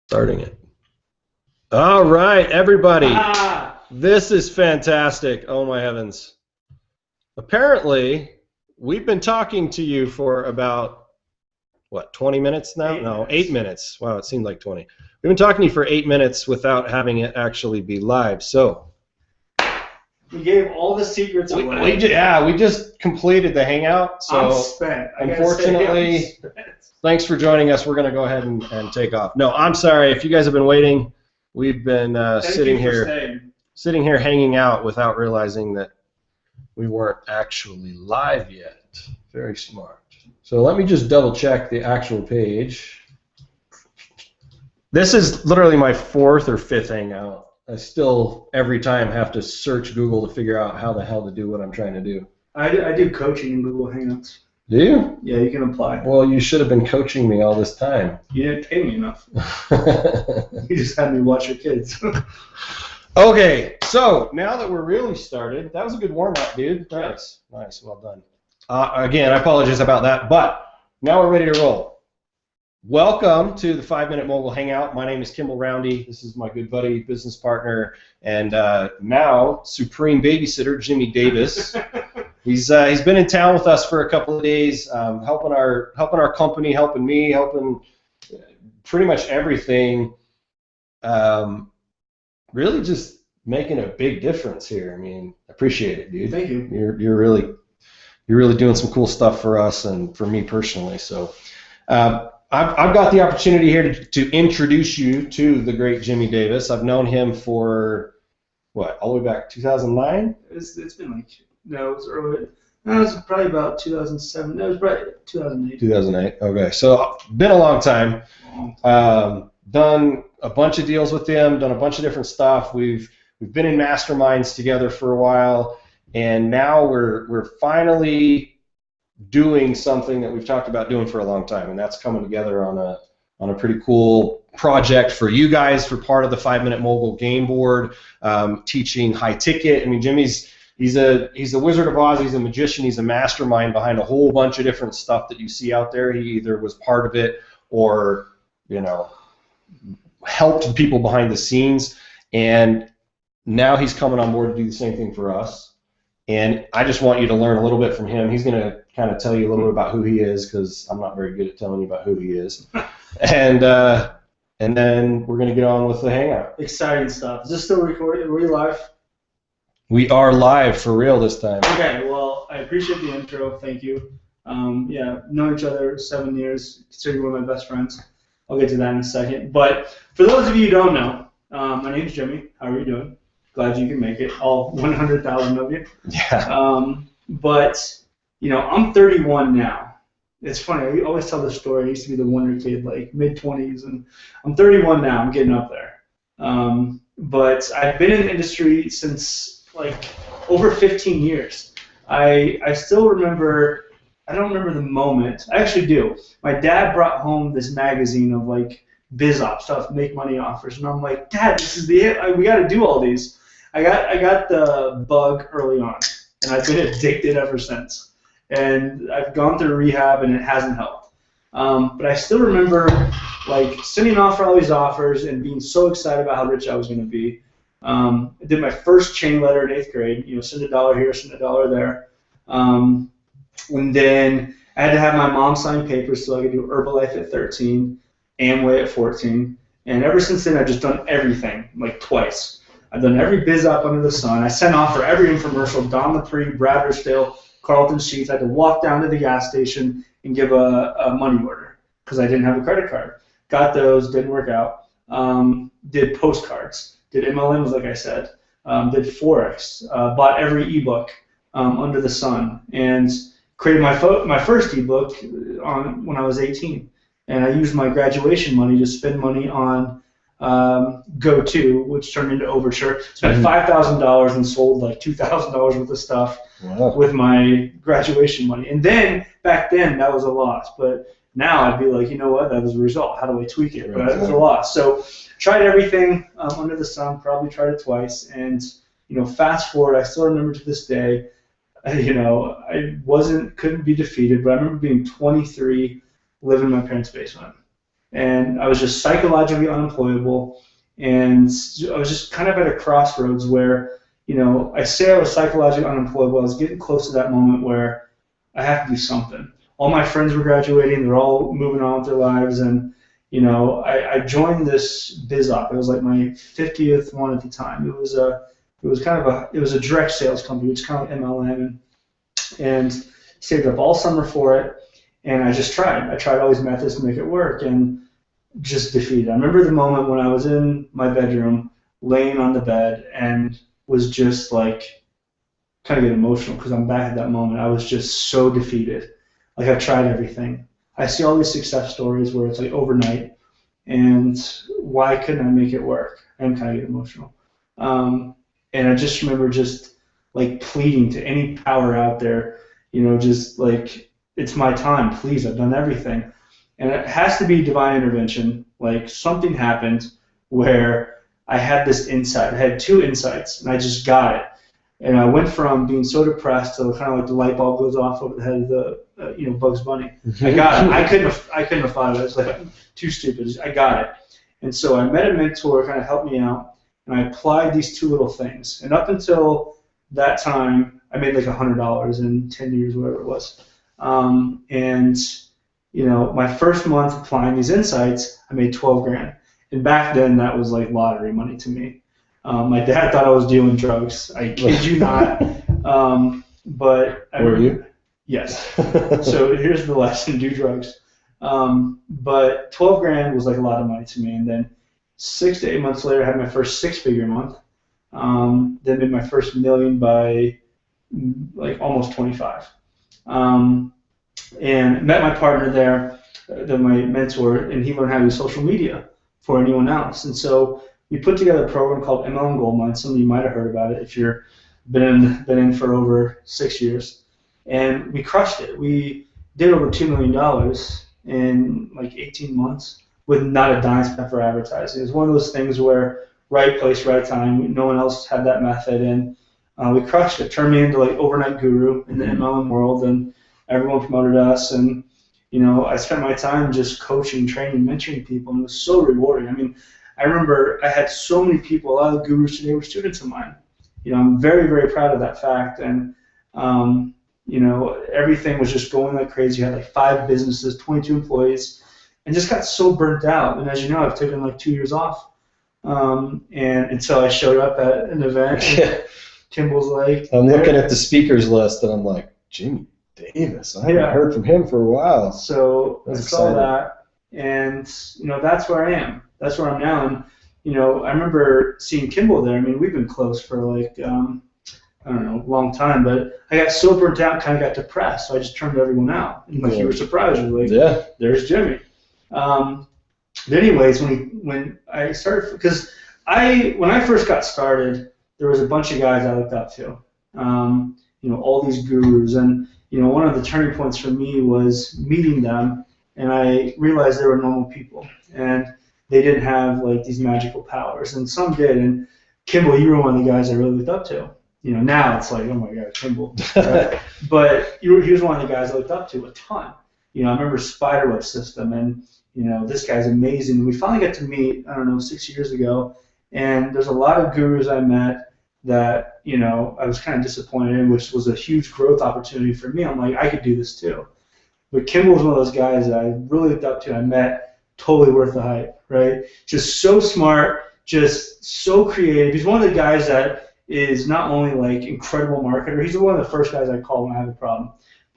Starting it. All right, everybody. Ah! This is fantastic. Oh, my heavens. Apparently, we've been talking to you for about, what, 20 minutes now? No, 8 minutes. Wow, it seemed like 20. We've been talking to you for 8 minutes without having it actually be live. So We gave all the secrets away. we just completed the Hangout. So I'm spent. unfortunately, thanks for joining us. We're going to go ahead and take off. No, I'm sorry. If you guys have been waiting, we've been sitting here hanging out without realizing that we weren't actually live yet. Very smart. So let me just double check the actual page. This is literally my 4th or 5th Hangout. I still, every time, have to search Google to figure out how the hell to do what I'm trying to do. I do coaching in Google Hangouts. Do you? Yeah, you can apply. Well, you should have been coaching me all this time. You didn't pay me enough. You just had me watch your kids. Okay, so now that we're really started, that was a good warm-up, dude. Nice, nice, well done. Again, I apologize about that, but now we're ready to roll. Welcome to the 5-Minute Mogul Hangout. My name is Kimball Roundy. This is my good buddy, business partner, and now supreme babysitter, Jimmy Davis. He's been in town with us for a couple of days, helping our company, helping me, helping pretty much everything. Really just making a big difference here. I mean, appreciate it, dude. Thank you. You're really doing some cool stuff for us and for me personally. So I've got the opportunity here to introduce you to the great Jimmy Davis. I've known him for what, all the way back 2009? It's been like, no, it was early. No, it was probably about 2007. No, it was probably 2008. 2008. Okay, so been a long time. Done a bunch of deals with him. Done a bunch of different stuff. We've been in masterminds together for a while, and now we're finally doing something that we've talked about doing for a long time, and that's coming together on a pretty cool project for you guys, for part of the 5-Minute Mogul game board, teaching high ticket. I mean, Jimmy's he's a Wizard of Oz. He's a magician. He's a mastermind behind a whole bunch of different stuff that you see out there. He either was part of it or, you know, helped people behind the scenes, and now he's coming on board to do the same thing for us. And I just want you to learn a little bit from him. He's going to kind of tell you a little bit about who he is, because I'm not very good at telling you about who he is. And then we're going to get on with the Hangout. Exciting stuff. Is this still recording? Are we live? We are live for real this time. Okay, well, I appreciate the intro. Thank you. Yeah, known each other 7 years. Consider you one of my best friends. I'll get to that in a second. But for those of you who don't know, my name's Jimmy. How are you doing? Glad you can make it, all 100,000 of you. Yeah. But, you know, I'm 31 now. It's funny. I always tell this story. I used to be the wonder kid, like mid-20s, and I'm 31 now. I'm getting up there. But I've been in the industry since, like, over 15 years. I still remember, I don't remember the moment. I actually do. My dad brought home this magazine of, like, biz op stuff, make money offers, and I'm like, Dad, this is the it. We got to do all these. I got the bug early on, and I've been addicted ever since. And I've gone through rehab, and it hasn't helped. But I still remember, like, sending off for all these offers and being so excited about how rich I was going to be. I did my first chain letter in 8th grade. You know, send $1 here, send $1 there. And then I had to have my mom sign papers so I could do Herbalife at 13, Amway at 14. And ever since then, I've just done everything, like, twice. I've done every biz op under the sun. I sent off for every infomercial, Don Lepre, Brad Rosedale, Carlton Sheets. I had to walk down to the gas station and give a money order because I didn't have a credit card. Got those, didn't work out. Did postcards, did MLMs, like I said, did Forex, bought every ebook under the sun, and created my first ebook when I was 18. And I used my graduation money to spend money on Go-To, which turned into Overture. Spent $5,000 and sold like $2,000 worth of stuff with my graduation money. And then, back then, that was a loss. But now I'd be like, you know what, that was a result. How do I tweak it? But it was a loss. So tried everything under the sun, probably tried it twice. And, you know, fast forward, I still remember to this day, you know, couldn't be defeated. But I remember being 23, living in my parents' basement. and I was just psychologically unemployable, and I was just kind of at a crossroads where, I say I was psychologically unemployable. I was getting close to that moment where I have to do something. All my friends were graduating; they're all moving on with their lives, and I joined this biz op. It was like my 50th one at the time. It was a direct sales company, which is kind of like MLM, and saved up all summer for it. And I just tried. I tried all these methods to make it work, and just defeated. I remember the moment when I was in my bedroom, laying on the bed, and was just like kind of get emotional because I'm back at that moment. I was just so defeated. Like I've tried everything. I see all these success stories where it's like overnight, and why couldn't I make it work? I'm kind of get emotional. And I just remember just like pleading to any power out there, just like, it's my time, please, I've done everything. And it has to be divine intervention. Like something happened where I had this insight. I had 2 insights, and I just got it. And I went from being so depressed to kind of like the light bulb goes off over the head of the, Bugs Bunny. I got it. I couldn't have thought of it. It's like, I'm too stupid. I got it. And so I met a mentor, kind of helped me out, and I applied these 2 little things. And up until that time, I made like $100 in 10 years, whatever it was. My first month applying these insights, I made 12 grand. And back then, that was like lottery money to me. My dad thought I was dealing drugs. I kid you not. But were you? Yes. So here's the lesson: do drugs. But 12 grand was like a lot of money to me. And then 6 to 8 months later, I had my first 6-figure month. Then made my first million by like almost 25. And met my partner there, my mentor, and he learned how to do social media for anyone else. And so we put together a program called MLM Gold Mine. Some of you might have heard about it if you're been in for over 6 years. And we crushed it. We did over $2 million in like 18 months with not a dime spent for advertising. It was one of those things where right place, right time. No one else had that method, and we crushed it. Turned me into like overnight guru in the MLM world, and everyone promoted us. And I spent my time just coaching, training, mentoring people, and it was so rewarding. I mean, I remember I had so many people. A lot of the gurus today were students of mine. I'm very, very proud of that fact. And everything was just going like crazy. I had like 5 businesses, 22 employees, and just got so burnt out. And as you know, I've taken like 2 years off. And until I showed up at an event, and Kimball's like, I'm looking at the speakers list, and I'm like, Jimmy Davis. I haven't heard from him for a while. So I saw that, and that's where I am. That's where I'm now. And I remember seeing Kimball there. I mean, we've been close for like I don't know, a long time, but I got so burnt out, kind of got depressed, so I just turned everyone out. And like you were surprised, you were like, there's Jimmy. But anyways, when I started, because when I first got started, there was a bunch of guys I looked up to, all these gurus, and one of the turning points for me was meeting them, and I realized they were normal people, and they didn't have like these magical powers, and some did. And Kimball, you were one of the guys I really looked up to. Now it's like, oh my God, Kimball. Right? But he was one of the guys I looked up to a ton. I remember Spiderweb System, and this guy's amazing. We finally got to meet, 6 years ago, and there's a lot of gurus I met that I was kind of disappointed in, which was a huge growth opportunity for me. I'm like, I could do this too. But Kimball was one of those guys that I really looked up to. I met, totally worth the hype, right? Just so smart, just so creative. He's one of the guys that is not only like incredible marketer. He's one of the first guys I call when I have a problem.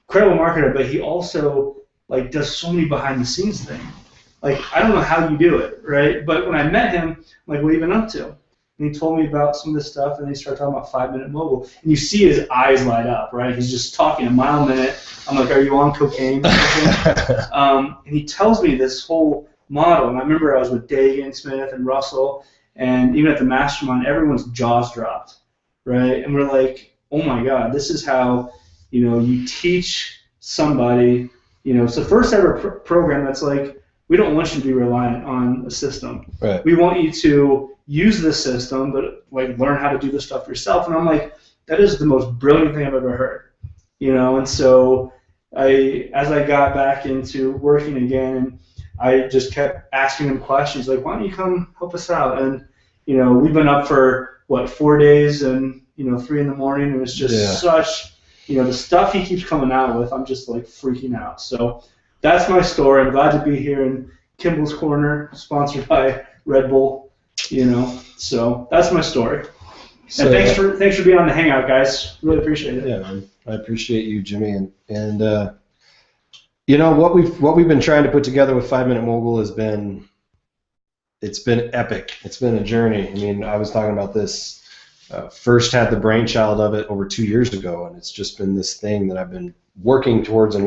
Incredible marketer, but he also like does so many behind the scenes things. Like, I don't know how you do it, right? But when I met him, I'm like, what have you been up to? And he told me about some of this stuff, and then he started talking about 5-minute Mogul. And you see his eyes light up, right? He's just talking a mile a minute. I'm like, are you on cocaine? And he tells me this whole model. And I remember I was with Dagan, Smith, and Russell, and even at the mastermind, everyone's jaws dropped, right? And we're like, oh my God, this is how, you teach somebody, it's the first ever program that's like, we don't want you to be reliant on a system. Right. We want you to use the system, but like learn how to do this stuff yourself. And I'm like, that is the most brilliant thing I've ever heard. And so as I got back into working again, and I just kept asking him questions like, why don't you come help us out? And, you know, we've been up for, 4 days and, 3 in the morning. It was just such, the stuff he keeps coming out with, I'm just like freaking out. So that's my story. I'm glad to be here in Kimball's Corner, sponsored by Red Bull, so that's my story. So, and thanks for being on the Hangout, guys. Really appreciate it. Yeah, man. I appreciate you, Jimmy, and what we've been trying to put together with 5 Minute Mogul has been epic. It's been a journey. I mean, I was talking about this. First had the brainchild of it over 2 years ago, and it's just been this thing that I've been working towards, and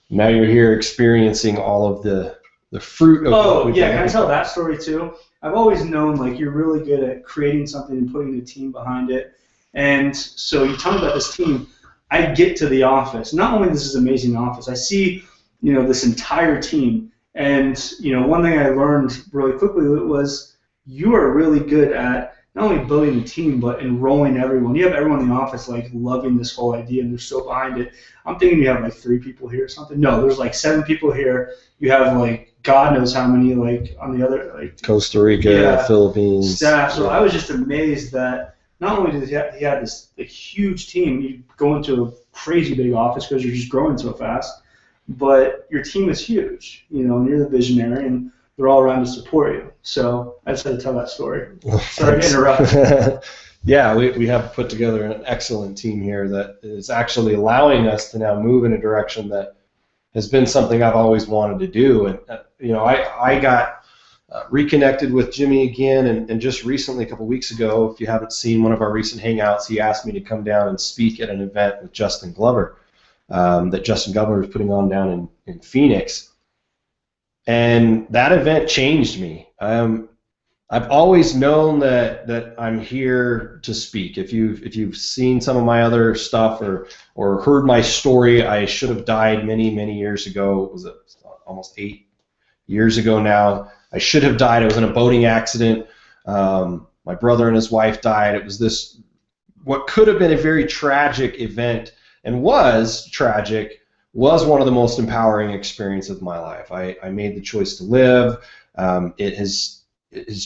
now you're here experiencing all of the fruit of. Oh yeah, can I tell that story too? I've always known like you're really good at creating something and putting a team behind it. And so you tell me about this team. I get to the office. Not only this is an amazing office, I see, this entire team. And, one thing I learned really quickly was you are really good at not only building a team, but enrolling everyone. You have everyone in the office like loving this whole idea and they're so behind it. I'm thinking you have like 3 people here or something. No, there's like 7 people here. You have like God knows how many like on the other like Costa Rica, Philippines staff. So I was just amazed that not only did he have this huge team, you go into a crazy big office because you're just growing so fast, but your team is huge, and you're the visionary, and they're all around to support you. So I just had to tell that story. Sorry to interrupt. Yeah, we have put together an excellent team here that is actually allowing us to now move in a direction that has been something I've always wanted to do. And I got reconnected with Jimmy again, and just recently, a couple weeks ago, if you haven't seen one of our recent Hangouts, he asked me to come down and speak at an event with Justin Glover that Justin Glover was putting on down in Phoenix. And that event changed me. I've always known that I'm here to speak. If you've seen some of my other stuff or heard my story, I should have died many, many years ago. It was almost 8 years ago now. I should have died. I was in a boating accident. My brother and his wife died. It was what could have been a very tragic event, and was tragic, was one of the most empowering experiences of my life. I made the choice to live. It has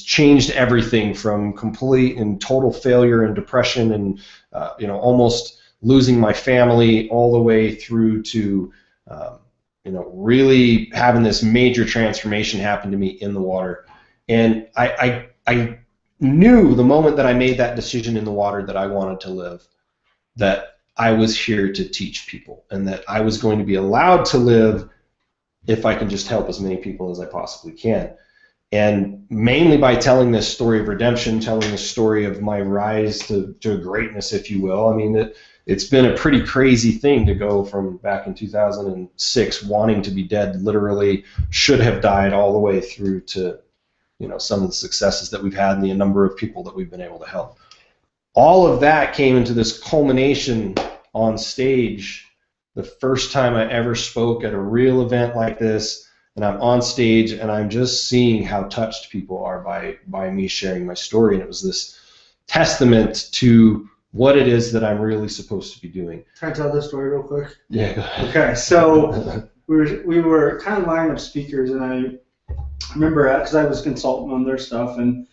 changed everything from complete and total failure and depression and almost losing my family, all the way through to really having this major transformation happen to me in the water. And I knew the moment that I made that decision in the water that I wanted to live, that I was here to teach people, and that I was going to be allowed to live if I can just help as many people as I possibly can. And mainly by telling this story of redemption, telling the story of my rise to greatness, if you will. I mean, it's been a pretty crazy thing to go from back in 2006 wanting to be dead, literally should have died, all the way through to some of the successes that we've had and the number of people that we've been able to help. All of that came into this culmination on stage the first time I ever spoke at a real event like this, and I'm on stage and I'm just seeing how touched people are by me sharing my story, and it was this testament to what it is that I'm really supposed to be doing. Can I tell this story real quick? Yeah, go ahead. Okay, so we were kind of lining up speakers, and I remember, because I was consultant on their stuff, and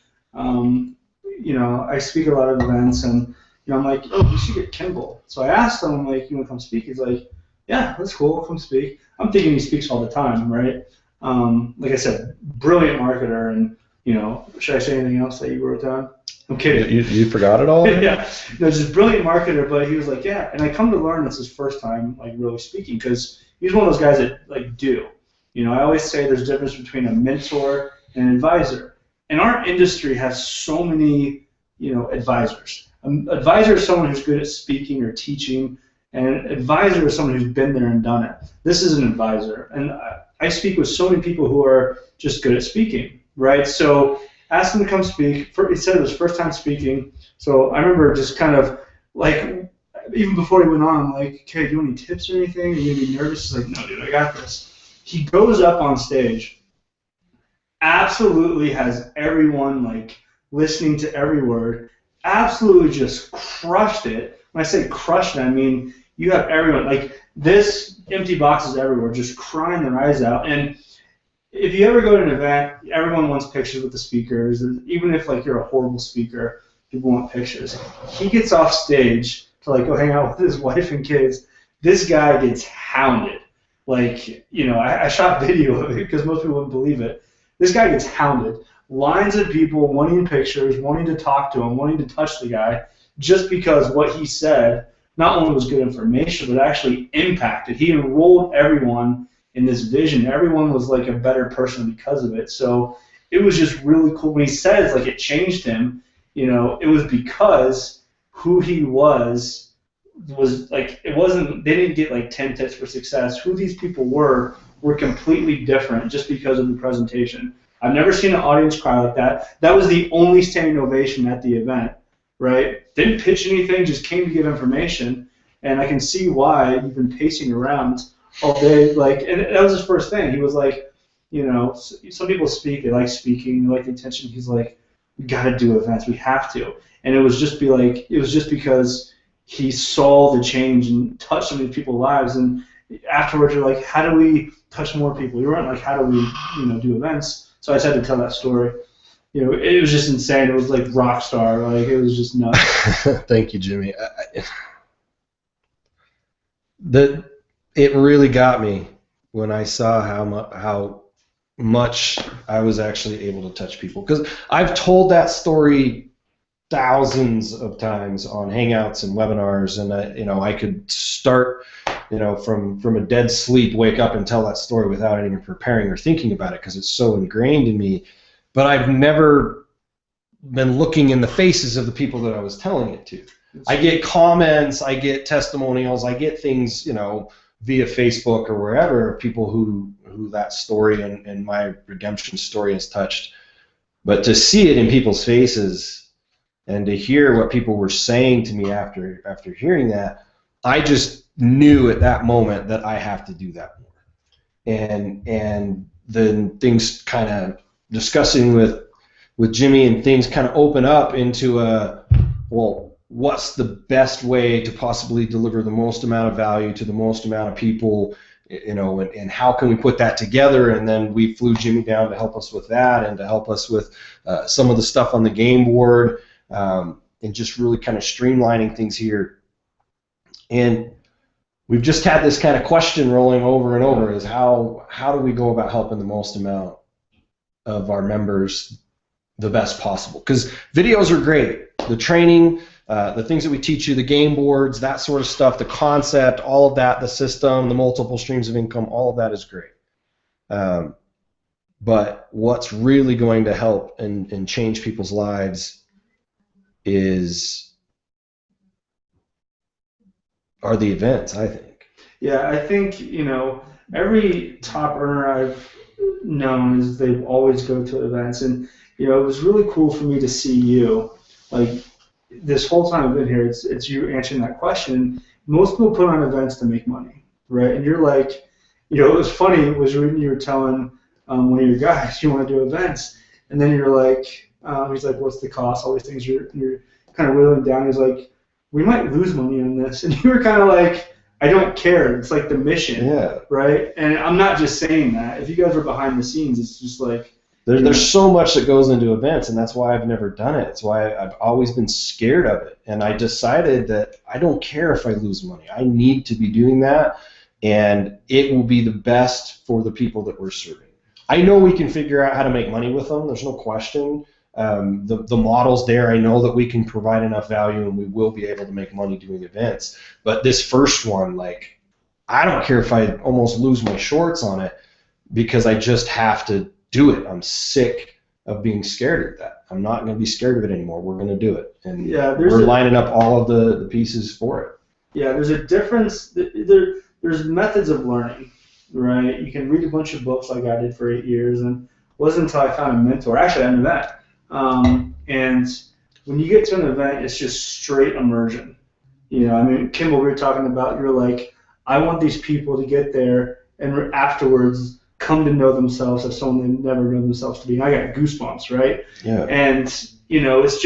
I speak at a lot of events, and I'm like, oh, you should get Kimball. So I asked him, I'm like, you want to come speak? He's like, yeah, that's cool, I'll come speak. I'm thinking he speaks all the time, right? Like I said, brilliant marketer, and should I say anything else that you wrote down? I'm kidding. You forgot it all? Yeah, just brilliant marketer. But he was like, yeah, and I come to learn this his first time like really speaking, because he's one of those guys that like do. I always say there's a difference between a mentor and an advisor, and our industry has so many advisors. An advisor is someone who's good at speaking or teaching, and an advisor is someone who's been there and done it. This is an advisor, and I speak with so many people who are just good at speaking, right? So asked him to come speak. He said it was his first time speaking, so I remember just kind of like, even before he went on, I'm like, okay, do you want any tips or anything? Are you gonna be nervous? He's like, no, dude, I got this. He goes up on stage, absolutely has everyone like listening to every word, absolutely just crushed it. When I say crushed it, I mean you have everyone, like, this empty boxes everywhere, just crying their eyes out. And if you ever go to an event, everyone wants pictures with the speakers. Even if, like, you're a horrible speaker, people want pictures. He gets off stage to, like, go hang out with his wife and kids. This guy gets hounded. Like, you know, I shot video of it because most people wouldn't believe it. This guy gets hounded. Lines of people wanting pictures, wanting to talk to him, wanting to touch the guy, just because what he said not only was good information, but actually impacted. He enrolled everyone in this vision. Everyone was like a better person because of it. So it was just really cool. When he says, like, it changed him, you know, it was because who he was like, it wasn't, they didn't get like 10 tips for success. Who these people were completely different just because of the presentation. I've never seen an audience cry like that. That was the only standing ovation at the event, right? Didn't pitch anything, just came to give information. And I can see why you've been pacing around all day. Like, and that was his first thing. He was like, you know, some people speak, they like speaking, they like the attention. He's like, we got to do events, we have to. And it was just because he saw the change and touched so many people's lives. And afterwards, you're like, how do we touch more people? You weren't like, how do we, you know, do events? So I just had to tell that story. You know, it was just insane. It was like rock star. Like, it was just nuts. Thank you, Jimmy. It really got me when I saw how much I was actually able to touch people. Because I've told that story thousands of times on Hangouts and webinars, and you know, I could start, you know, from a dead sleep, wake up and tell that story without even preparing or thinking about it because it's so ingrained in me. But I've never been looking in the faces of the people that I was telling it to. I get comments, I get testimonials, I get things, you know, via Facebook or wherever, people who that story and my redemption story has touched. But to see it in people's faces and to hear what people were saying to me after hearing that, I just knew at that moment that I have to do that more. And then things kind of discussing with Jimmy and things kind of open up into well, what's the best way to possibly deliver the most amount of value to the most amount of people, you know, and how can we put that together? And then we flew Jimmy down to help us with that and to help us with some of the stuff on the game board, and just really kind of streamlining things here. And we've just had this kind of question rolling over and over, is how do we go about helping the most amount of our members the best possible? Because videos are great. The training, the things that we teach you, the game boards, that sort of stuff, the concept, all of that, the system, the multiple streams of income, all of that is great. But what's really going to help and change people's lives are the events, I think. Yeah, I think, you know, every top earner I've known is they always go to events. And, you know, it was really cool for me to see you. Like, this whole time I've been here, it's you answering that question. Most people put on events to make money, right? And you're like, you know, it was funny, it was when you were telling one of your guys you want to do events, and then you're like, he's like, what's the cost? All these things you're kind of whittling down. He's like, we might lose money on this. And you were kind of like, I don't care. It's like the mission, yeah, right? And I'm not just saying that. If you guys were behind the scenes, it's just like, there's so much that goes into events, and that's why I've never done it. It's why I've always been scared of it. And I decided that I don't care if I lose money. I need to be doing that, and it will be the best for the people that we're serving. I know we can figure out how to make money with them. There's no question. The model's there. I know that we can provide enough value, and we will be able to make money doing events. But this first one, like, I don't care if I almost lose my shorts on it, because I just have to do it. I'm sick of being scared of that. I'm not going to be scared of it anymore. We're going to do it. And yeah, we're lining up all of the pieces for it. Yeah, there's a difference. There's methods of learning, right? You can read a bunch of books like I did for 8 years, and it wasn't until I found a mentor. Actually, I knew that. And when you get to an event, it's just straight immersion. You know, I mean, Kimball, we were talking about, you're like, I want these people to get there and afterwards come to know themselves as someone they never know themselves to be. And I got goosebumps, right? Yeah. And, you know, it's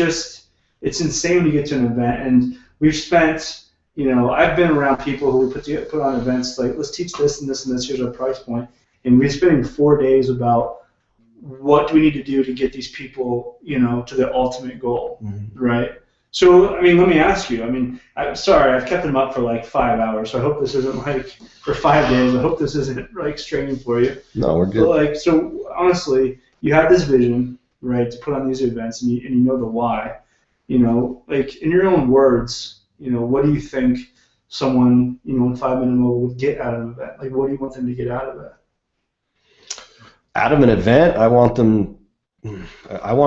insane when you get to an event. And we've spent I've been around people who put on events like, let's teach this and this and this. Here's our price point, and we're spending 4 days about what do we need to do to get these people, to their ultimate goal, right? So, let me ask you. I'm sorry, I've kept them up for like 5 hours, so I hope this isn't like for 5 days. I hope this isn't like straining for you. No, we're good. But so honestly, you have this vision, right, to put on these events, and you know the why. Like in your own words, what do you think someone, in 5 Minute Mogul would get out of an event? Like, what do you want them to get out of it? Out of an event, I want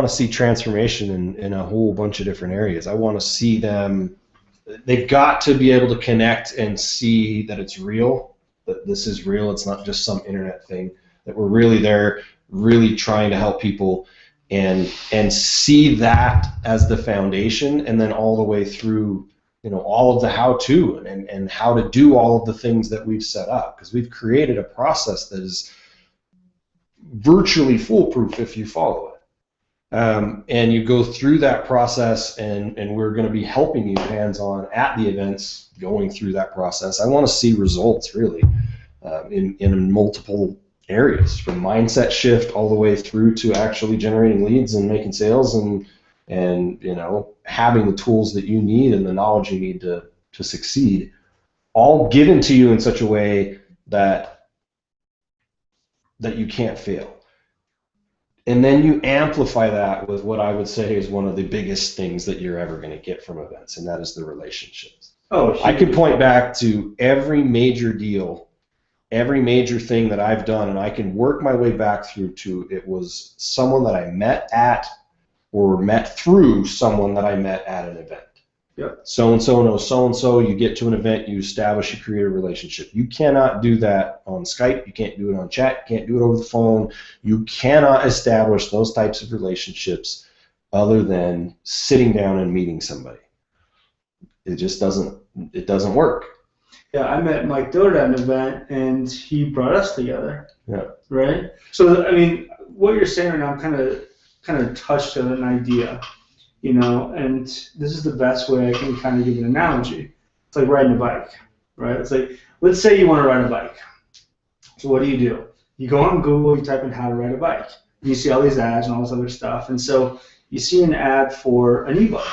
to see transformation in a whole bunch of different areas. I want to see them, they've got to be able to connect and see that it's real, that this is real, it's not just some internet thing, that we're really there, really trying to help people, and see that as the foundation, and then all the way through, all of the how-to and how to do all of the things that we've set up, because we've created a process that is virtually foolproof if you follow it. And you go through that process, and we're going to be helping you hands-on at the events going through that process. I want to see results, really, in multiple areas, from mindset shift all the way through to actually generating leads and making sales, and having the tools that you need and the knowledge you need to succeed, all given to you in such a way that you can't fail. And then you amplify that with what I would say is one of the biggest things that you're ever going to get from events, and that is the relationships. Oh, I could point back to every major deal, every major thing that I've done, and I can work my way back through to it was someone that I met at or met through someone that I met at an event. Yep. So-and-so knows so-and-so, you get to an event, you establish, you create a relationship. You cannot do that on Skype, you can't do it on chat, you can't do it over the phone. You cannot establish those types of relationships other than sitting down and meeting somebody. It just doesn't work. Yeah, I met Mike Dillard at an event, and he brought us together. Yeah. Right? So, what you're saying right now, I'm kind of touched on an idea. And this is the best way I can kind of give an analogy. It's like riding a bike, right? It's like, let's say you want to ride a bike. So what do? You go on Google, you type in how to ride a bike, and you see all these ads and all this other stuff. And so you see an ad for an ebook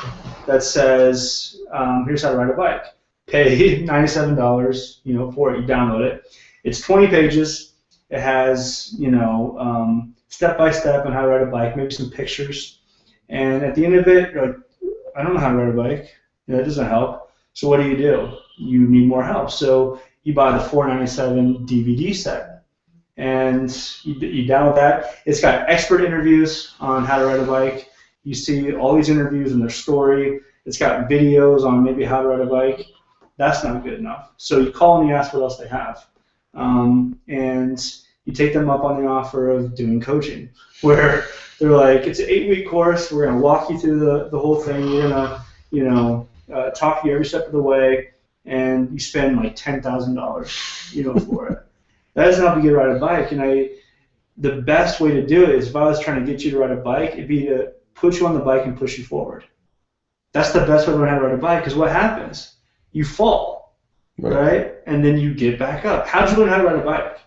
that says, here's how to ride a bike. Pay $97, for it. You download it. It's 20 pages. It has, step-by-step on how to ride a bike, maybe some pictures. And at the end of it, you're like, I don't know how to ride a bike. That doesn't help. So what do? You need more help. So you buy the $4.97 DVD set, and you download that. It's got expert interviews on how to ride a bike. You see all these interviews and their story. It's got videos on maybe how to ride a bike. That's not good enough. So you call and you ask what else they have. And you take them up on the offer of doing coaching, where they're like, it's an 8-week course. We're going to walk you through the whole thing. We're going to, talk to you every step of the way, and you spend like $10,000, for it. That doesn't help you get to ride a bike. And the best way to do it is, if I was trying to get you to ride a bike, it'd be to put you on the bike and push you forward. That's the best way to learn how to ride a bike, because what happens? You fall, right? And then you get back up. How did you learn how to ride a bike,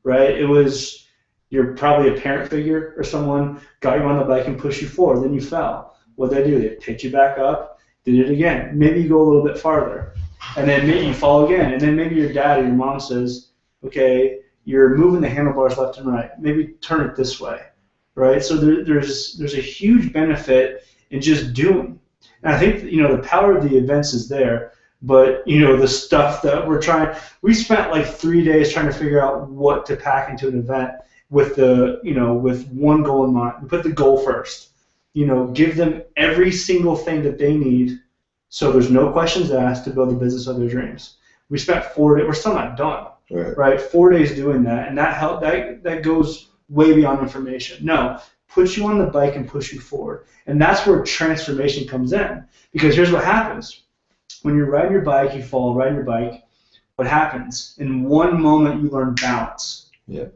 right? It was, you're probably a parent figure or someone got you on the bike and pushed you forward, then you fell. What did they do? They picked you back up, did it again. Maybe you go a little bit farther, and then maybe you fall again, and then maybe your dad or your mom says, okay, you're moving the handlebars left and right. Maybe turn it this way, right? So there's a huge benefit in just doing. And I think, the power of the events is there, but, the stuff that we spent like 3 days trying to figure out what to pack into an event with with one goal in mind. We put the goal first. Give them every single thing that they need, so there's no questions asked, to build the business of their dreams. We spent 4 days. We're still not done, right? 4 days doing that, and that goes way beyond information. No, put you on the bike and push you forward, and that's where transformation comes in. Because here's what happens: when you're riding your bike, you fall, riding your bike. What happens? In one moment, you learn balance. Yeah.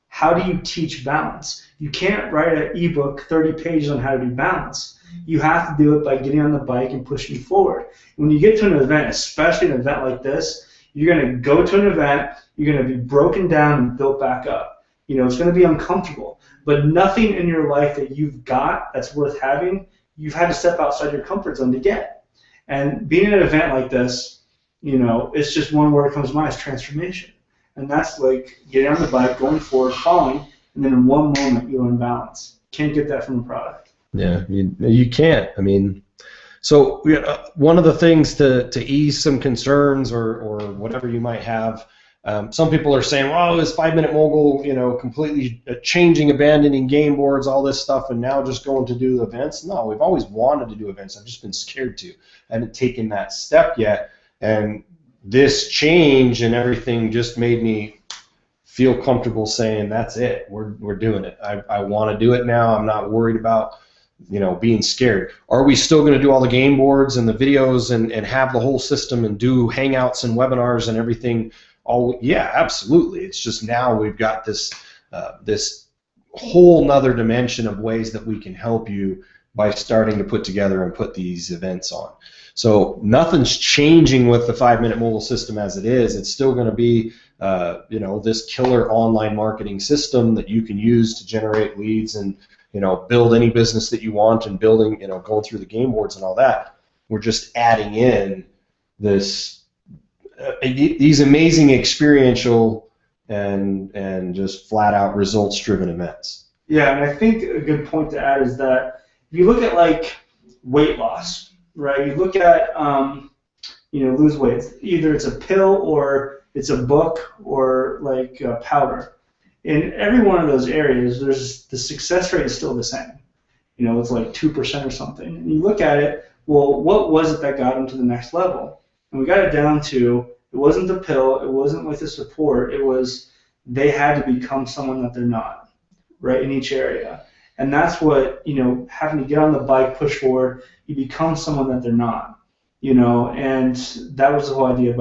How do you teach balance? You can't write an ebook 30 pages on how to do balance. You have to do it by getting on the bike and pushing you forward. When you get to an event, especially an event like this, you're going to go to an event, you're going to be broken down and built back up. It's going to be uncomfortable, but nothing in your life that you've got that's worth having, you've had to step outside your comfort zone to get. And being at an event like this, it's just one word comes to mind, it's transformation. And that's like getting on the bike, going forward, falling, and then in one moment you learn balance. Can't get that from a product. Yeah, you can't. I mean, so one of the things to ease some concerns or whatever you might have, some people are saying, well, this 5-Minute Mogul, completely changing, abandoning game boards, all this stuff, and now just going to do events. No, we've always wanted to do events. I've just been scared to. I haven't taken that step yet. And this change and everything just made me feel comfortable saying, that's it. We're doing it. I want to do it now. I'm not worried about being scared. Are we still going to do all the game boards and the videos and have the whole system and do hangouts and webinars and everything? Yeah, absolutely. It's just now we've got this this whole nother dimension of ways that we can help you by starting to put together and put these events on. So nothing's changing with the 5-Minute Mogul system as it is. It's still going to be this killer online marketing system that you can use to generate leads and build any business that you want and building, going through the game boards and all that. We're just adding in these amazing experiential and just flat out results driven events. Yeah, and I think a good point to add is that if you look at like weight loss, right? You look at lose weight. Either it's a pill or it's a book or like powder. In every one of those areas, the success rate is still the same. It's like 2% or something. And you look at it, well, what was it that got them to the next level? And we got it down to, it wasn't the pill, it wasn't with the support, it was they had to become someone that they're not, right, in each area. And that's what, having to get on the bike, push forward, you become someone that they're not, and that was the whole idea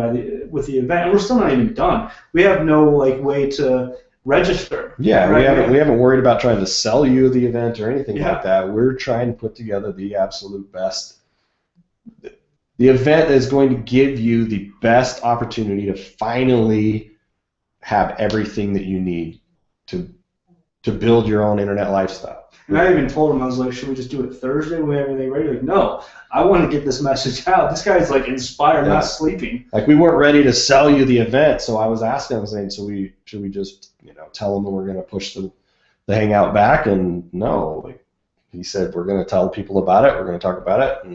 with the event. And we're still not even done. We have no way to register. Yeah, right? we haven't worried about trying to sell you the event or anything like that. We're trying to put together the absolute best. The event is going to give you the best opportunity to finally have everything that you need to build your own internet lifestyle. And I even told him, I was like, should we just do it Thursday when we have everything ready? Like, no, I want to get this message out. This guy's inspired, not sleeping. We weren't ready to sell you the event, so I was asking him, saying, should we just tell them that we're going to push the Hangout back? And no, he said, we're going to tell people about it. We're going to talk about it.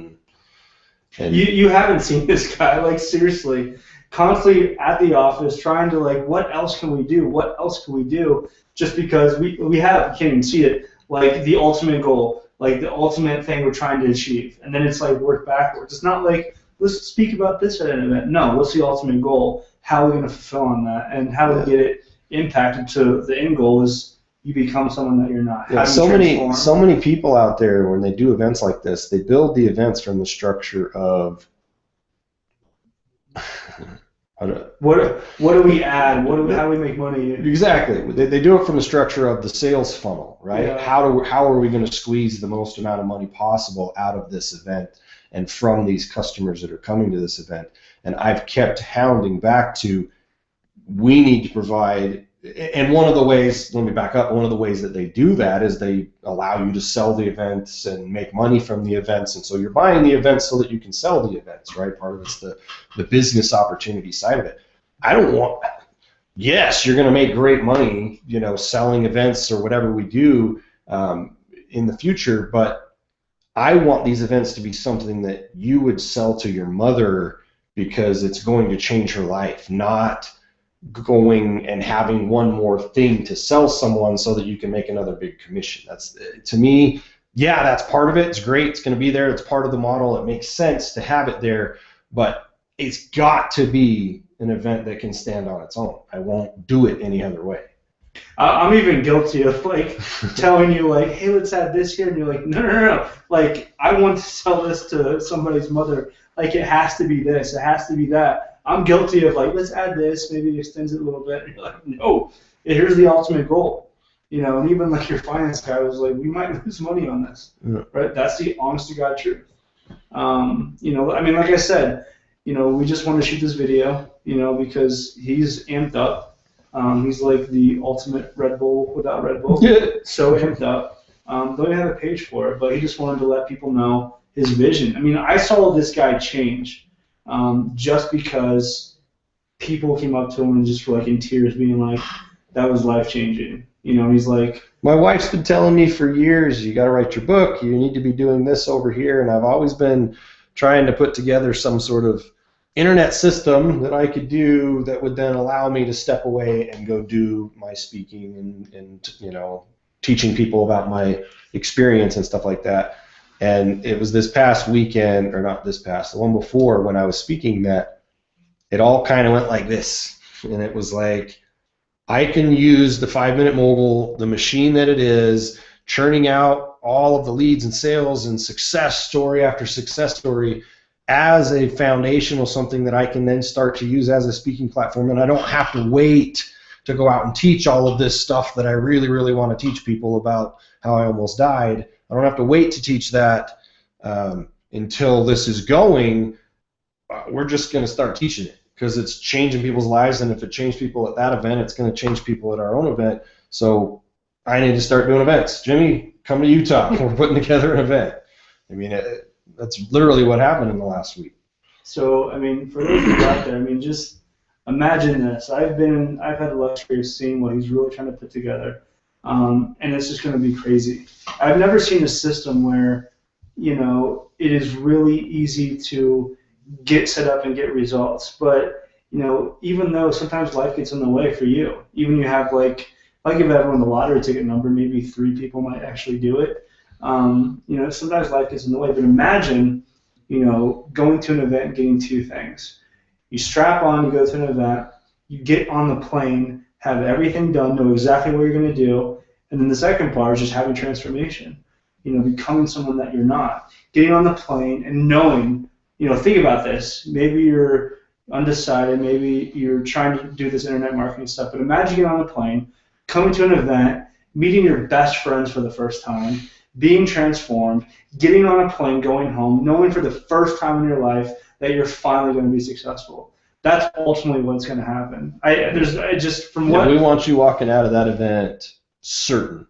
And you haven't seen this guy, seriously, constantly at the office trying to what else can we do? What else can we do? Just because we have, you can't even see it, the ultimate goal, the ultimate thing we're trying to achieve. And then it's work backwards. It's not let's speak about this at an event. No, what's the ultimate goal? How are we going to fulfill on that? And how do we get it impacted to the end goal is you become someone that you're not. Yeah, so many people out there, when they do events like this, they build the events from the structure of what do we add? How do we make money? Exactly. They do it from the structure of the sales funnel, right? Yeah. How are we going to squeeze the most amount of money possible out of this event and from these customers that are coming to this event? And I've kept hounding back to, we need to provide. And one of the ways, let me back up, one of the ways that they do that is they allow you to sell the events and make money from the events. And so you're buying the events so that you can sell the events, right? Part of it's the business opportunity side of it. I don't want, yes, you're going to make great money, selling events or whatever we do in the future, but I want these events to be something that you would sell to your mother because it's going to change her life, not going and having one more thing to sell someone so that you can make another big commission. That's, to me, yeah, that's part of it. It's great. It's going to be there. It's part of the model. It makes sense to have it there, but it's got to be an event that can stand on its own. I won't do it any other way. I'm even guilty of telling you hey, let's add this here, and you're like, no. I want to sell this to somebody's mother. It has to be this. It has to be that. I'm guilty of let's add this, maybe it extends it a little bit. And you're like, no, here's the ultimate goal. And even like your finance guy was like, we might lose money on this, Yeah. right? That's the honest to God truth. I mean, like I said, we just want to shoot this video, because he's amped up. He's like the ultimate Red Bull without Red Bull. So amped up. Don't even have a page for it, but he just wanted to let people know his vision. I mean, I saw this guy change just because people came up to him and just were like in tears, being like, that was life changing. He's like, my wife's been telling me for years, you got to write your book, you need to be doing this over here, and I've always been trying to put together some sort of internet system that I could do that would then allow me to step away and go do my speaking and teaching people about my experience and stuff like that. And it was this past weekend, or not this past, the one before, when I was speaking, that it all kind of went like this. And it was like, I can use the 5-Minute Mogul, the machine that it is, churning out all of the leads and sales and success story after success story, as a foundational something that I can then start to use as a speaking platform. And I don't have to wait to go out and teach all of this stuff that I really, really want to teach people about how I almost died. I don't have to wait to teach that until this is going. We're just going to start teaching it because it's changing people's lives. And if it changed people at that event, it's going to change people at our own event. So I need to start doing events. Jimmy, come to Utah. We're putting together an event. I mean, that's literally what happened in the last week. So, I mean, for those of you out there, I mean, just imagine this. I've had the luxury of seeing what he's really trying to put together, and it's just going to be crazy. I've never seen a system where, it is really easy to get set up and get results. But, even though sometimes life gets in the way for you, even you have I'll give everyone the lottery ticket number, maybe 3 people might actually do it. Sometimes life gets in the way, but imagine, going to an event and getting 2 things. You strap on, you go to an event, you get on the plane, have everything done, know exactly what you're going to do, and then the second part is just having transformation, becoming someone that you're not. Getting on the plane and knowing, think about this, maybe you're undecided, maybe you're trying to do this internet marketing stuff, but imagine getting on the plane, coming to an event, meeting your best friends for the first time, being transformed, getting on a plane, going home, knowing for the first time in your life that you're finally going to be successful. That's ultimately what's going to happen. We want you walking out of that event certain.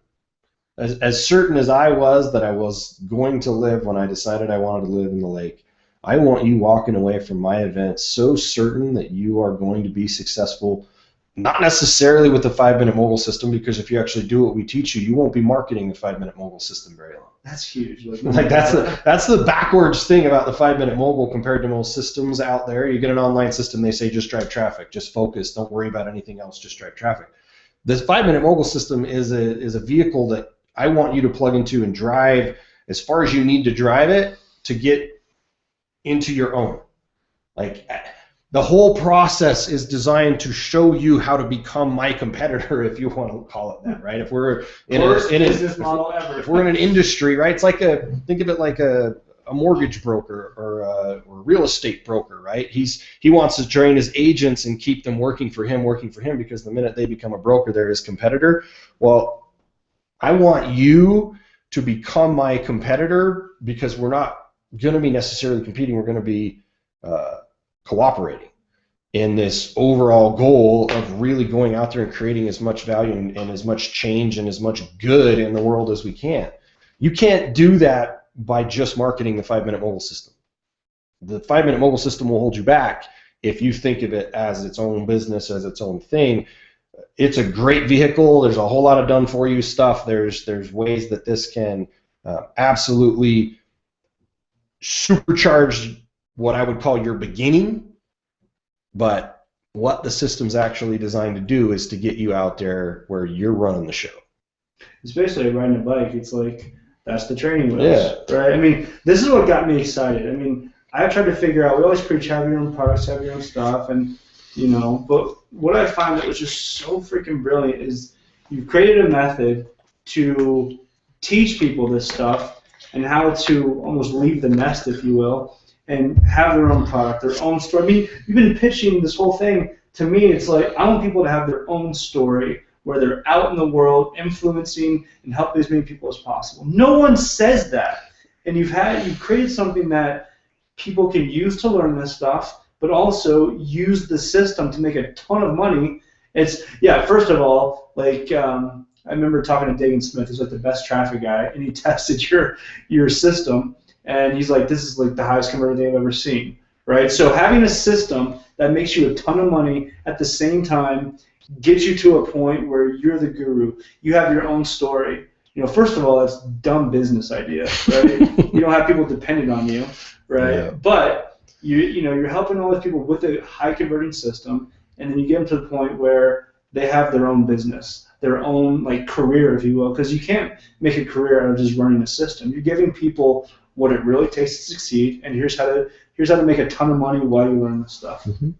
As certain as I was that I was going to live when I decided I wanted to live in the lake, I want you walking away from my event so certain that you are going to be successful. Not necessarily with the 5-Minute Mogul system, because if you actually do what we teach you, you won't be marketing the 5-Minute Mogul system very long. That's huge. That's the backwards thing about the 5-Minute Mogul compared to most systems out there. You get an online system, they say just drive traffic, just focus, don't worry about anything else, just drive traffic. This 5-Minute Mogul system is a vehicle that I want you to plug into and drive as far as you need to drive it to get into your own. The whole process is designed to show you how to become my competitor, if you want to call it that, right? If we're in if we're in an industry, right? It's think of it like a mortgage broker or a real estate broker, right? He wants to train his agents and keep them working for him, because the minute they become a broker, they're his competitor. Well, I want you to become my competitor, because we're not going to be necessarily competing. We're going to be cooperating in this overall goal of really going out there and creating as much value and as much change and as much good in the world as we can. You can't do that by just marketing the 5-Minute Mogul system. The 5-Minute Mogul system will hold you back if you think of it as its own business, as its own thing. It's a great vehicle. There's a whole lot of done-for-you stuff. There's ways that this can absolutely supercharge what I would call your beginning, but what the system's actually designed to do is to get you out there where you're running the show. It's basically riding a bike. It's like, that's the training wheels, right? I mean, this is what got me excited. I mean, I've tried to figure out, we always preach have your own products, have your own stuff, and but what I find that was just so freaking brilliant is you've created a method to teach people this stuff and how to almost leave the nest, if you will, and have their own product, their own story. I mean, you've been pitching this whole thing. To me, it's like, I want people to have their own story where they're out in the world influencing and helping as many people as possible. No one says that. And you've created something that people can use to learn this stuff, but also use the system to make a ton of money. First of all, like, I remember talking to Dagan Smith, who's like the best traffic guy, and he tested your system, and he's like, this is like the highest converting thing I've ever seen, right? So having a system that makes you a ton of money at the same time gets you to a point where you're the guru. You have your own story. First of all, that's a dumb business idea, right? You don't have people dependent on you, right? Yeah. But you're helping all these people with a high converting system, and then you get them to the point where they have their own business, their own like career, if you will, because you can't make a career out of just running a system. You're giving people what it really takes to succeed, and here's how to make a ton of money while you learn this stuff. Mm-hmm.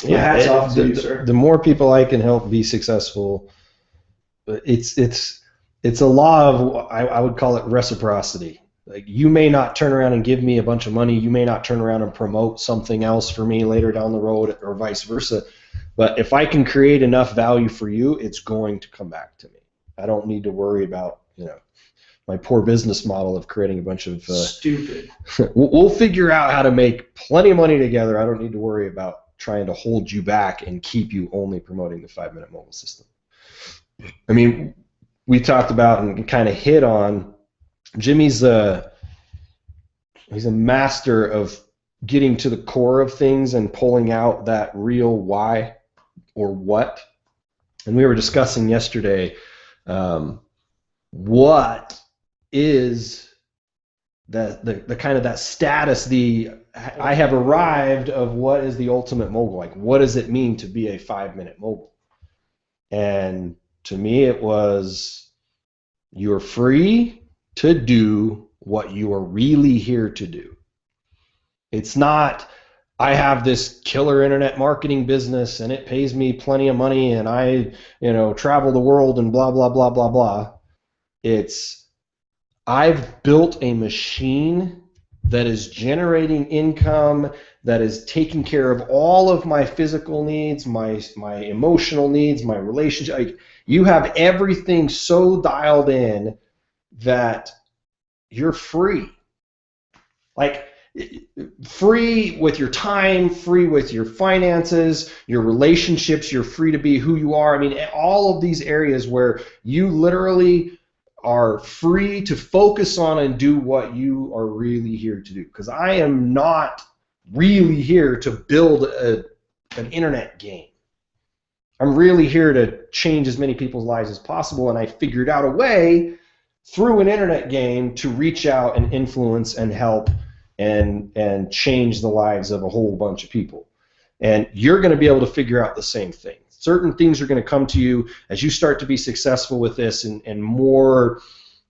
Yeah, hats off to you, sir. The more people I can help be successful, it's a law of, I would call it reciprocity. Like, you may not turn around and give me a bunch of money, you may not turn around and promote something else for me later down the road, or vice versa. But if I can create enough value for you, it's going to come back to me. I don't need to worry about, my poor business model of creating a bunch of stupid. We'll figure out how to make plenty of money together. I don't need to worry about trying to hold you back and keep you only promoting the 5-minute Mogul system. I mean, we talked about and kind of hit on Jimmy's he's a master of getting to the core of things and pulling out that real why or what. And we were discussing yesterday what is the kind of that status, I have arrived of what is the ultimate mogul. Like, what does it mean to be a 5-minute mogul? And to me, it was, you're free to do what you are really here to do. It's not, I have this killer internet marketing business and it pays me plenty of money and I, travel the world and blah, blah, blah, blah, blah. It's, I've built a machine that is generating income, that is taking care of all of my physical needs, my emotional needs, my relationship. Like, you have everything so dialed in that you're free. Like, free with your time, free with your finances, your relationships, you're free to be who you are. I mean, all of these areas where you literally are free to focus on and do what you are really here to do. Because I am not really here to build an internet game. I'm really here to change as many people's lives as possible, and I figured out a way through an internet game to reach out and influence and help and change the lives of a whole bunch of people. And you're going to be able to figure out the same thing. Certain things are going to come to you as you start to be successful with this, and more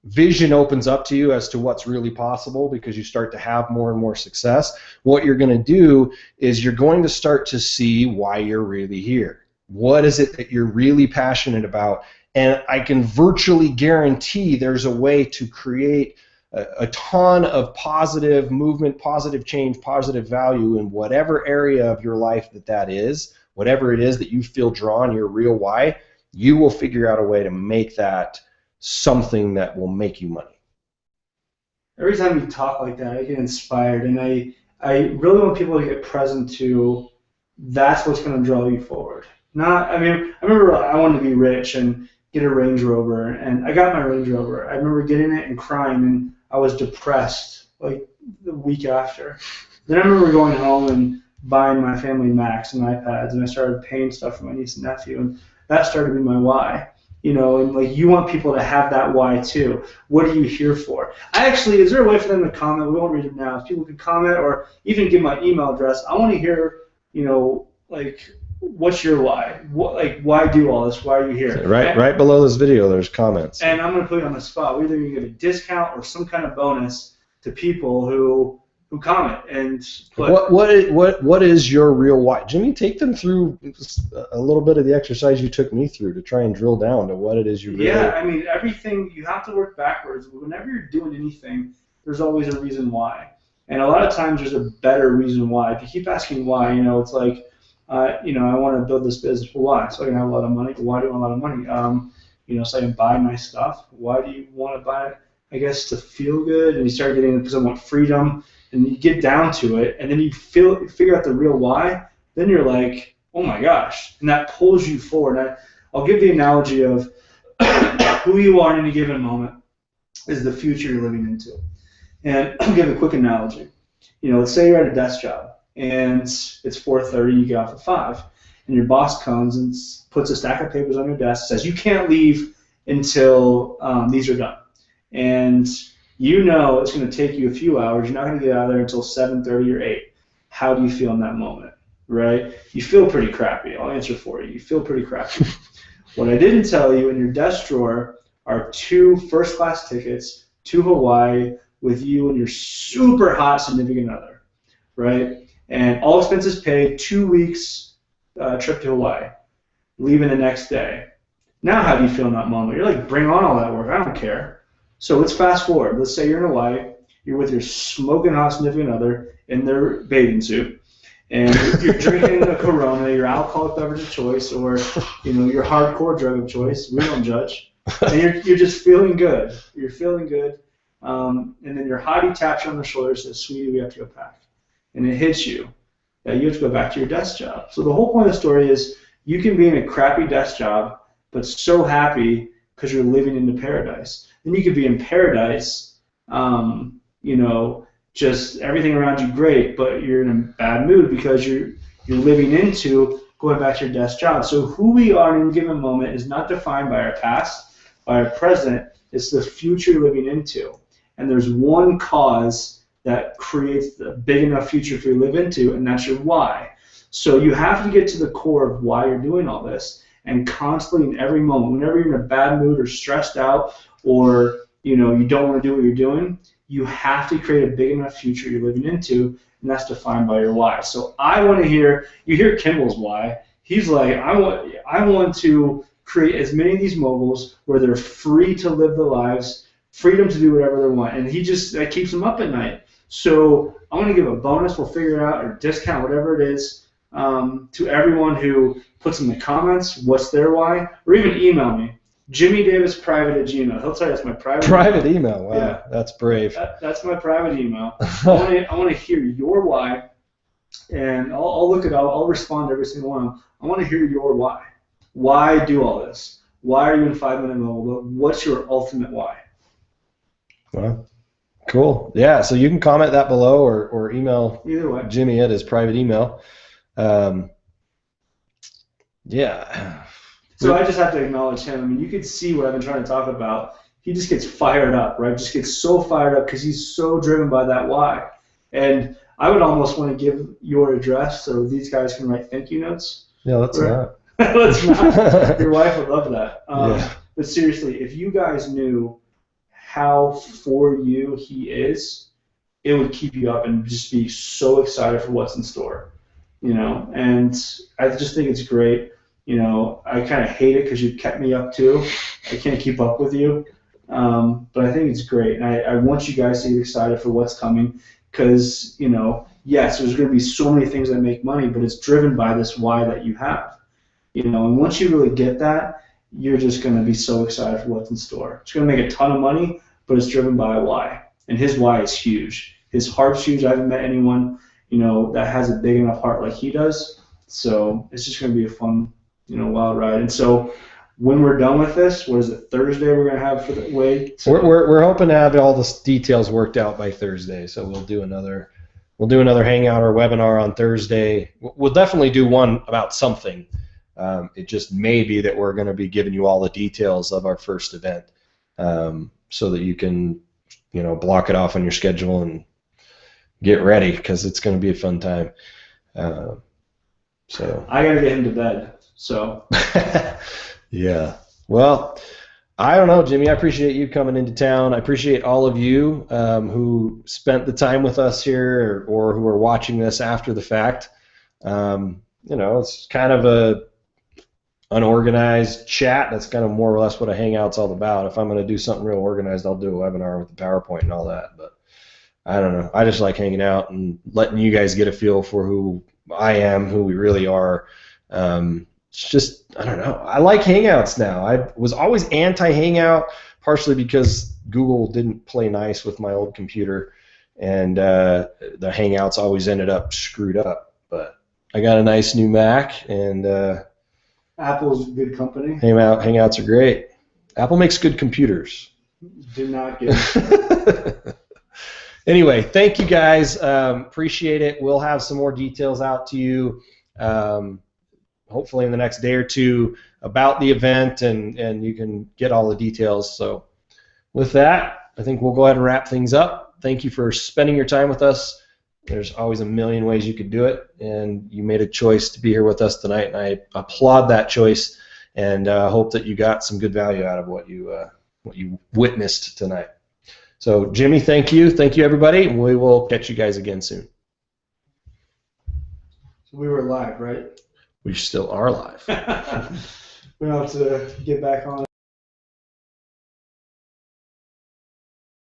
vision opens up to you as to what's really possible because you start to have more and more success. What you're going to do is you're going to start to see why you're really here. What is it that you're really passionate about? And I can virtually guarantee there's a way to create a ton of positive movement, positive change, positive value in whatever area of your life that is. Whatever it is that you feel drawn, your real why, you will figure out a way to make that something that will make you money. Every time you talk like that, I get inspired, and I really want people to get present to that's what's going to draw you forward. I remember I wanted to be rich and get a Range Rover, and I got my Range Rover. I remember getting it and crying, and I was depressed like the week after. Then I remember going home and buying my family Macs and iPads, and I started paying stuff for my niece and nephew, and that started to be my why. And like, you want people to have that why too. What are you here for? Is there a way for them to comment? We won't read it now. If people can comment or even give my email address, I want to hear, like, what's your why? Why do all this? Why are you here? Right below this video, there's comments. And I'm going to put you on the spot. We're either going to get a discount or some kind of bonus to people who comment. And what is your real why? Jimmy, take them through a little bit of the exercise you took me through to try and drill down to what it is you really. Yeah, everything, you have to work backwards. Whenever you're doing anything, there's always a reason why. And a lot of times there's a better reason why. If you keep asking why, it's like, I want to build this business. Well, why? So I can have a lot of money. Why do you want a lot of money? So I can buy nice stuff. Why do you want to buy it? I guess to feel good. And you start getting because I want freedom. And you get down to it, and then you figure out the real why. Then you're like, oh my gosh, and that pulls you forward. I'll give the analogy of who you are in any given moment is the future you're living into. And I'll give a quick analogy. Let's say you're at a desk job and it's 4:30, you get off at 5, and your boss comes and puts a stack of papers on your desk, says you can't leave until these are done. And it's going to take you a few hours. You're not going to get out of there until 7:30 or 8. How do you feel in that moment, right? You feel pretty crappy. I'll answer for you. You feel pretty crappy. What I didn't tell you, in your desk drawer are 2 first-class tickets to Hawaii with you and your super hot significant other, right? And all expenses paid, 2 weeks trip to Hawaii, leaving the next day. Now how do you feel in that moment? You're like, bring on all that work. I don't care. So let's fast forward. Let's say you're in Hawaii. You're with your smoking hot significant other in their bathing suit, and you're drinking a Corona, your alcoholic beverage of choice, or your hardcore drug of choice. We don't judge. And you're just feeling good. You're feeling good, and then your hottie taps you on the shoulder, says, "Sweetie, we have to go pack," and it hits you that you have to go back to your desk job. So the whole point of the story is you can be in a crappy desk job, but so happy because you're living into paradise. Then you could be in paradise, just everything around you great, but you're in a bad mood because you're living into going back to your desk job. So who we are in a given moment is not defined by our past, by our present. It's the future you're living into. And there's one cause that creates a big enough future for you to live into, and that's your why. So you have to get to the core of why you're doing all this. And constantly in every moment, whenever you're in a bad mood or stressed out or you don't want to do what you're doing, you have to create a big enough future you're living into, and that's defined by your why. So I want to hear Kimball's why. He's like, I want to create as many of these moguls where they're free to live their lives, freedom to do whatever they want, and that keeps him up at night. So I want to give a bonus, we'll figure it out, or discount, whatever it is, to everyone who puts in the comments what's their why, or even email me. JimmyDavisPrivate@gmail. He'll tell you that's my private email. Wow, yeah. That's brave. That's my private email. I want to hear your why, and I'll look it up. I'll respond to every single one. I want to hear your why. Why do all this? Why are you in 5 Minute Mogul? What's your ultimate why? Well, cool. Yeah, so you can comment that below or email either way. Jimmy at his private email. Yeah. So I just have to acknowledge him. I mean, you could see what I've been trying to talk about. He just gets fired up, right? Just gets so fired up because he's so driven by that why. And I would almost want to give your address so these guys can write thank you notes. Yeah, let's not. Let's not. Your wife would love that. Yeah. But seriously, if you guys knew how for you he is, it would keep you up and just be so excited for what's in store. And I just think it's great. I kind of hate it because you kept me up too. I can't keep up with you. But I think it's great. And I want you guys to get excited for what's coming because, yes, there's going to be so many things that make money, but it's driven by this why that you have. And once you really get that, you're just going to be so excited for what's in store. It's going to make a ton of money, but it's driven by a why. And his why is huge. His heart's huge. I haven't met anyone, that has a big enough heart like he does. So it's just going to be a fun, wild ride. And so when we're done with this, what is it, Thursday we're going to have for the way? We're hoping to have all the details worked out by Thursday. So we'll do another hangout or webinar on Thursday. We'll definitely do one about something. It just may be that we're going to be giving you all the details of our first event, so that you can, block it off on your schedule and get ready because it's going to be a fun time. So I got to get him to bed. So yeah. Well, I don't know, Jimmy. I appreciate you coming into town. I appreciate all of you who spent the time with us here or who are watching this after the fact. It's kind of a unorganized chat. That's kind of more or less what a Hangout's all about. If I'm going to do something real organized, I'll do a webinar with the PowerPoint and all that. But I don't know. I just like hanging out and letting you guys get a feel for who I am, who we really are. It's just, I don't know. I like Hangouts now. I was always anti-Hangout, partially because Google didn't play nice with my old computer, and the Hangouts always ended up screwed up. But I got a nice new Mac, and Apple's good company. Hangouts are great. Apple makes good computers. Do not get it. Anyway, thank you guys. Appreciate it. We'll have some more details out to you, hopefully in the next day or two, about the event, and you can get all the details. So with that, I think we'll go ahead and wrap things up. Thank you for spending your time with us. There's always a million ways you could do it, and you made a choice to be here with us tonight, and I applaud that choice, and hope that you got some good value out of what you witnessed tonight. So, Jimmy, thank you. Thank you, everybody. We will catch you guys again soon. So we were live, right? We still are live. We don't have to get back on.